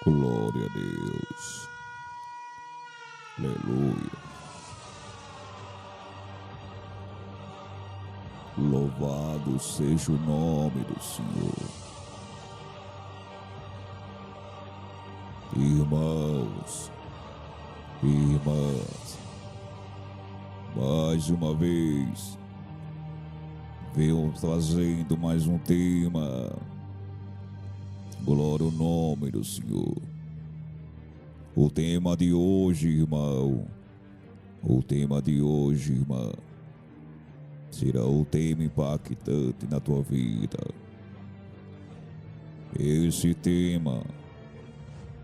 Glória a Deus. Aleluia. Louvado seja o nome do Senhor. Irmãos, irmãs, mais uma vez, venho trazendo mais um tema. Glória ao nome do Senhor. O tema de hoje, irmão, será o tema impactante na tua vida. Esse tema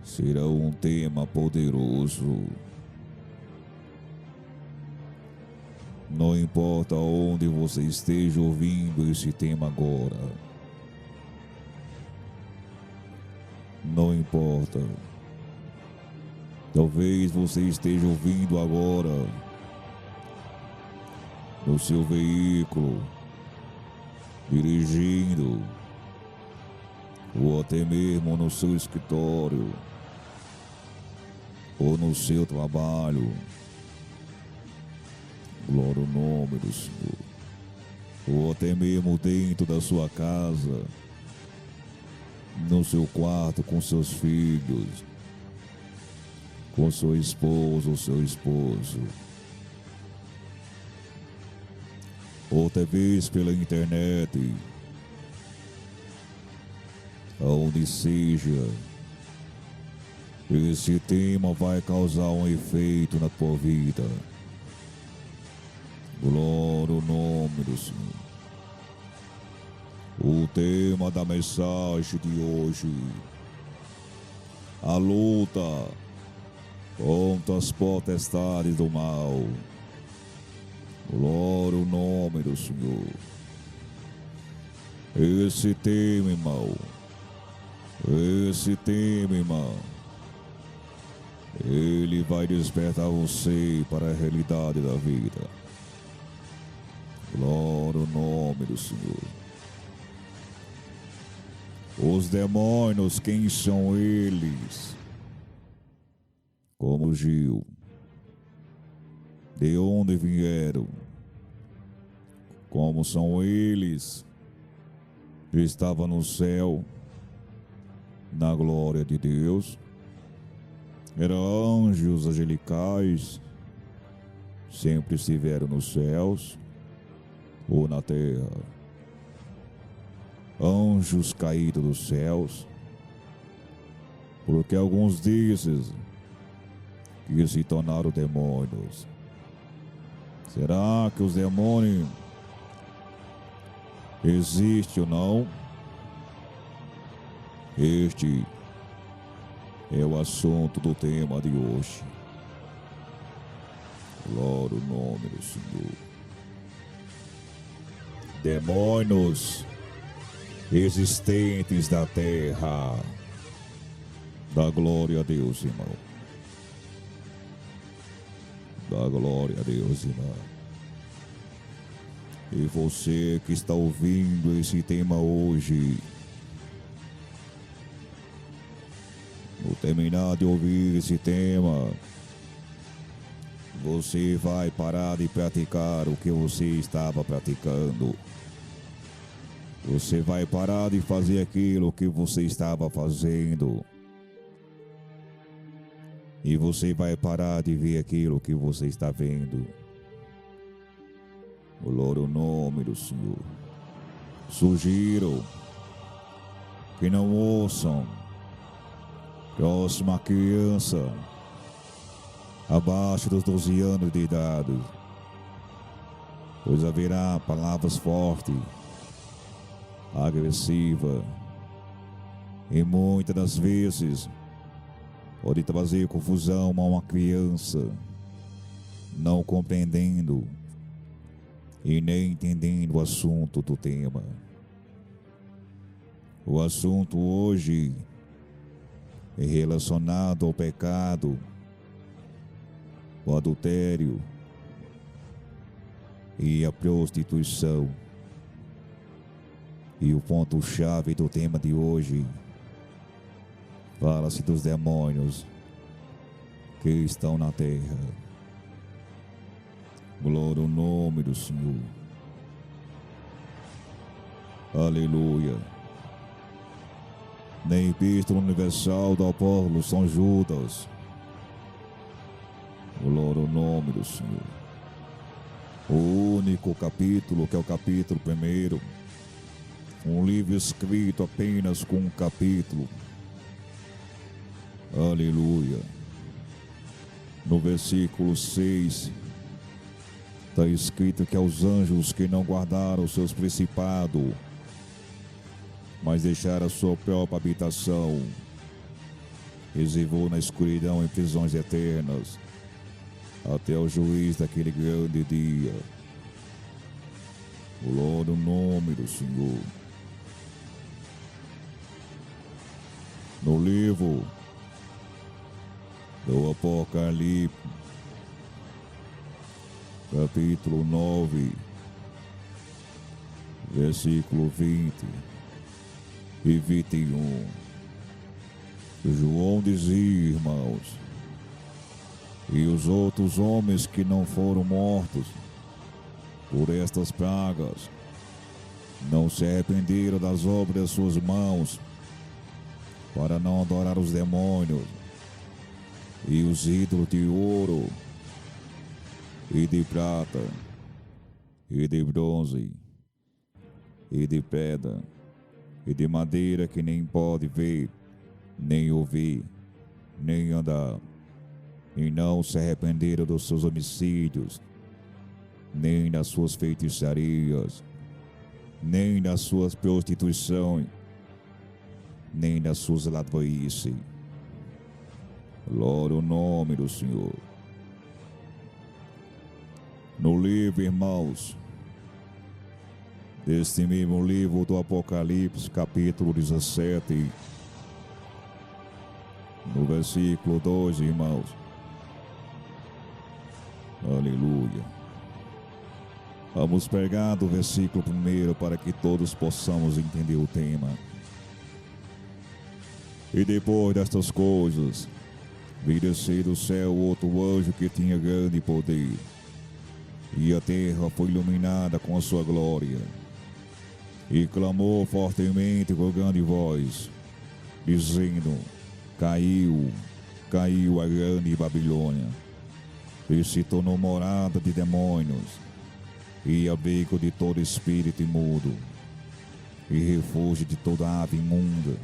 será um tema poderoso. Não importa onde você esteja ouvindo esse tema agora. Não importa. Talvez você esteja ouvindo agora no seu veículo, dirigindo, ou até mesmo no seu escritório, ou no seu trabalho. Glória ao nome do Senhor. Ou até mesmo dentro da sua casa, no seu quarto com seus filhos, com sua esposa ou seu esposo, ou talvez pela internet, aonde seja. Esse tema vai causar um efeito na tua vida. Glória ao nome do Senhor. O tema da mensagem de hoje: a luta contra as potestades do mal. Glória ao nome do Senhor. Esse tema, irmão, ele vai despertar você para a realidade da vida. Glória ao nome do Senhor. Os demônios, quem são eles? Como Gil. De onde vieram? Como são eles? Estava no céu, na glória de Deus. Eram anjos angelicais, sempre estiveram nos céus ou na terra. Anjos caídos dos céus, porque alguns desses que se tornaram demônios. Será que os demônios existem ou não? Este é o assunto do tema de hoje. Glória ao nome do Senhor. Demônios existentes da terra. Dá glória a Deus, irmão. Dá glória a Deus, irmão. E você que está ouvindo esse tema hoje, no terminar de ouvir esse tema, você vai parar de praticar o que você estava praticando. Você vai parar de fazer aquilo que você estava fazendo. E você vai parar de ver aquilo que você está vendo. Glória ao nome do Senhor. Sugiro que não ouçam próxima criança abaixo dos 12 anos de idade, pois haverá palavras fortes, agressivas, e muitas das vezes pode trazer confusão a uma criança não compreendendo e nem entendendo o assunto do tema. O assunto hoje é relacionado ao pecado, o adultério e a prostituição. E o ponto-chave do tema de hoje Fala-se dos demônios que estão na terra. Glória ao nome do Senhor. Aleluia. Na Epístola Universal do Apóstolo São Judas. Glória ao nome do Senhor. O único capítulo, que é o capítulo 1. Um livro escrito apenas com um capítulo. Aleluia. No versículo 6, está escrito que aos anjos que não guardaram os seus principados, mas deixaram a sua própria habitação, reservou na escuridão em prisões eternas, até o juiz daquele grande dia. Glória ao nome do Senhor. No livro do Apocalipse, capítulo 9, versículo 20 e 21. João dizia, irmãos, e os outros homens que não foram mortos por estas pragas não se arrependeram das obras das suas mãos, para não adorar os demônios e os ídolos de ouro e de prata e de bronze e de pedra e de madeira, que nem pode ver, nem ouvir, nem andar, e não se arrependeram dos seus homicídios, nem das suas feitiçarias, nem das suas prostituições, nem das suas ladroices. Glória ao nome do Senhor. No livro, irmãos, deste mesmo livro do Apocalipse, capítulo 17, no versículo 2, irmãos. Aleluia. Vamos pegar do versículo 1 para que todos possamos entender o tema. E depois destas coisas, vi descer do céu outro anjo que tinha grande poder, e a terra foi iluminada com a sua glória. E clamou fortemente com grande voz, dizendo: Caiu, caiu a grande Babilônia, e se tornou morada de demônios, e abrigo de todo espírito imundo, e refúgio de toda ave imunda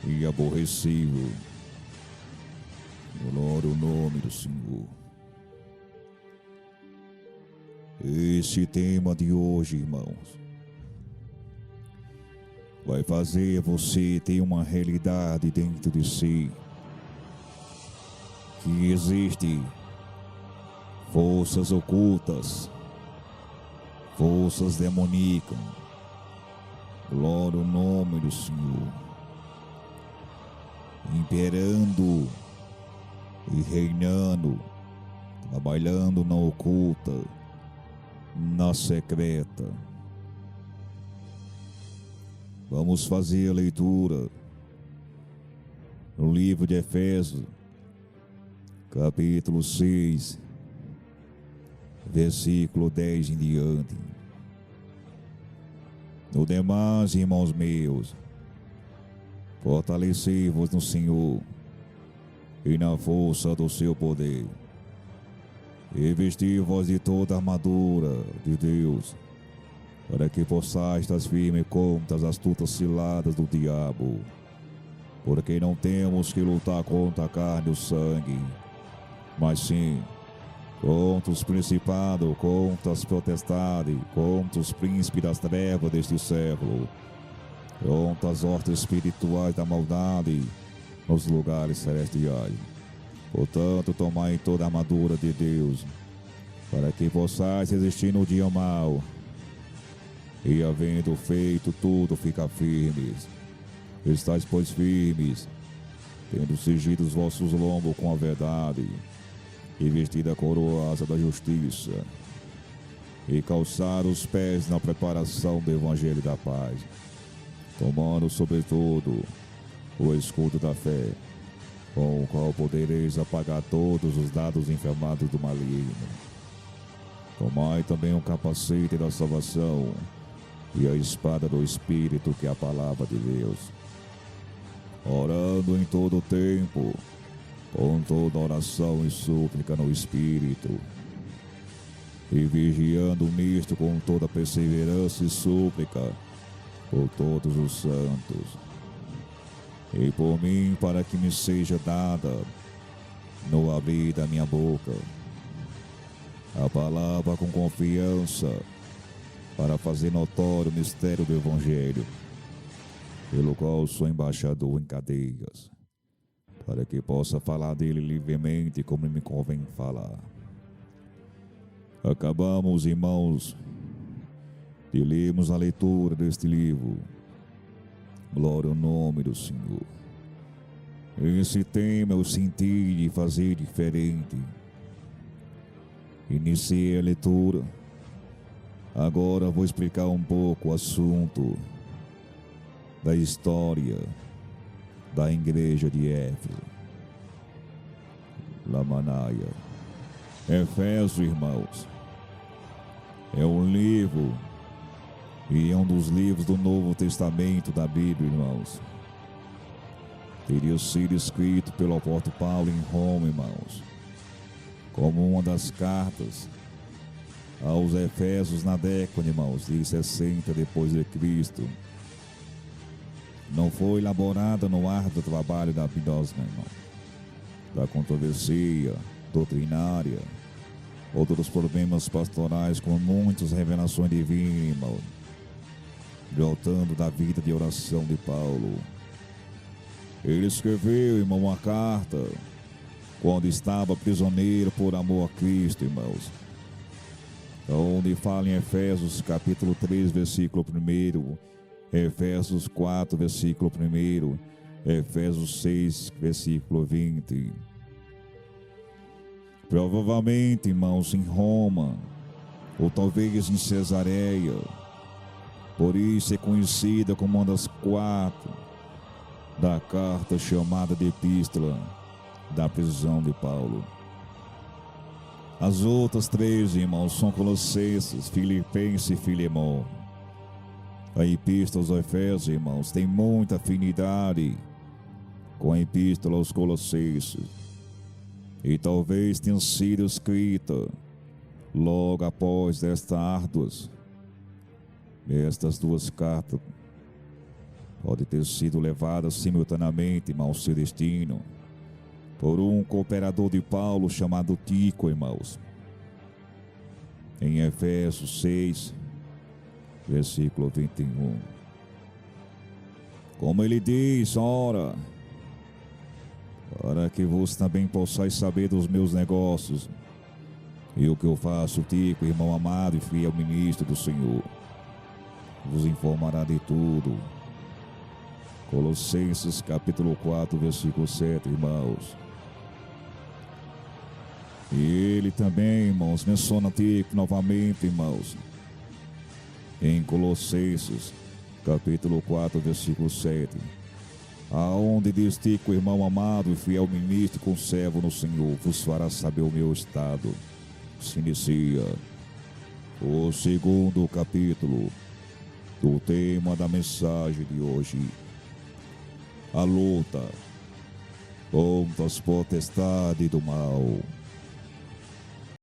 e aborrecível. Glória ao nome do Senhor. Esse tema de hoje, irmãos, vai fazer você ter uma realidade dentro de si, que existe forças ocultas, forças demoníacas. Glória ao nome do Senhor, imperando e reinando, trabalhando na oculta, na secreta. Vamos fazer a leitura no livro de Efésios, capítulo 6, versículo 10 em diante. No demais, irmãos meus, fortalecei-vos no Senhor e na força do seu poder, e vestir-vos de toda a armadura de Deus, para que possais estar firmes contra as astutas ciladas do diabo, porque não temos que lutar contra a carne e o sangue, mas sim contra os principados, contra as potestades, contra os príncipes das trevas deste século, contra as hortas espirituais da maldade nos lugares celestiais. Portanto, tomai toda a armadura de Deus, para que possais resistir no dia mau, e havendo feito tudo, ficar firmes. Estais, pois, firmes, tendo cingido os vossos lombos com a verdade, e vestida a coroa da justiça, e calçar os pés na preparação do evangelho da paz, tomando sobretudo o escudo da fé, com o qual podereis apagar todos os dados inflamados do maligno. Tomai também o capacete da salvação e a espada do Espírito, que é a palavra de Deus, orando em todo o tempo, com toda oração e súplica no Espírito, e vigiando nisto com toda perseverança e súplica por todos os santos, e por mim, para que me seja dada, no abrir da minha boca, a palavra com confiança, para fazer notório o mistério do Evangelho, pelo qual sou embaixador em cadeias, para que possa falar dele livremente como me convém falar. Acabamos, irmãos, de lermos a leitura deste livro. Glória ao nome do Senhor. Esse tema eu senti de fazer diferente. Iniciei a leitura. Agora vou explicar um pouco o assunto da história da igreja de Éfeso. Lamanaia. Efésio, irmãos, é um livro, e é um dos livros do Novo Testamento da Bíblia, irmãos. Teria sido escrito pelo apóstolo Paulo em Roma, irmãos, como uma das cartas aos Efésios na década, irmãos, de 60 depois de Cristo. Não foi elaborada no árduo trabalho da Bíblia, irmão, da controvérsia doutrinária, outros problemas pastorais com muitas revelações divinas, irmão, voltando da vida de oração de Paulo. Ele escreveu, irmão, uma carta quando estava prisioneiro por amor a Cristo, irmãos, onde fala em Efésios capítulo 3, versículo 1, Efésios 4, versículo 1, Efésios 6, versículo 20. Provavelmente, irmãos, em Roma, ou talvez em Cesareia, por isso é conhecida como uma das 4 da carta chamada de Epístola da prisão de Paulo. As outras 3, irmãos, são Colossenses, Filipenses e Filemão. A Epístola aos Efésios, irmãos, tem muita afinidade com a Epístola aos Colossenses, e talvez tenha sido escrita logo após estas 2 cartas. Pode ter sido levadas simultaneamente, irmãos, ao seu destino, por um cooperador de Paulo chamado Tico, irmãos. Em Efésios 6, versículo 21. Como ele diz, ora, para que vos também possais saber dos meus negócios e o que eu faço, Tico, irmão amado e fiel ministro do Senhor, vos informará de tudo. Colossenses capítulo 4, versículo 7, irmãos. E ele também, irmãos, menciona Tico novamente, irmãos, em Colossenses capítulo 4, versículo 7, aonde diz: Tico, irmão amado e fiel ministro e conservo no Senhor, vos fará saber o meu estado. Se inicia o 2º capítulo do tema da mensagem de hoje: a luta contra as potestades do mal.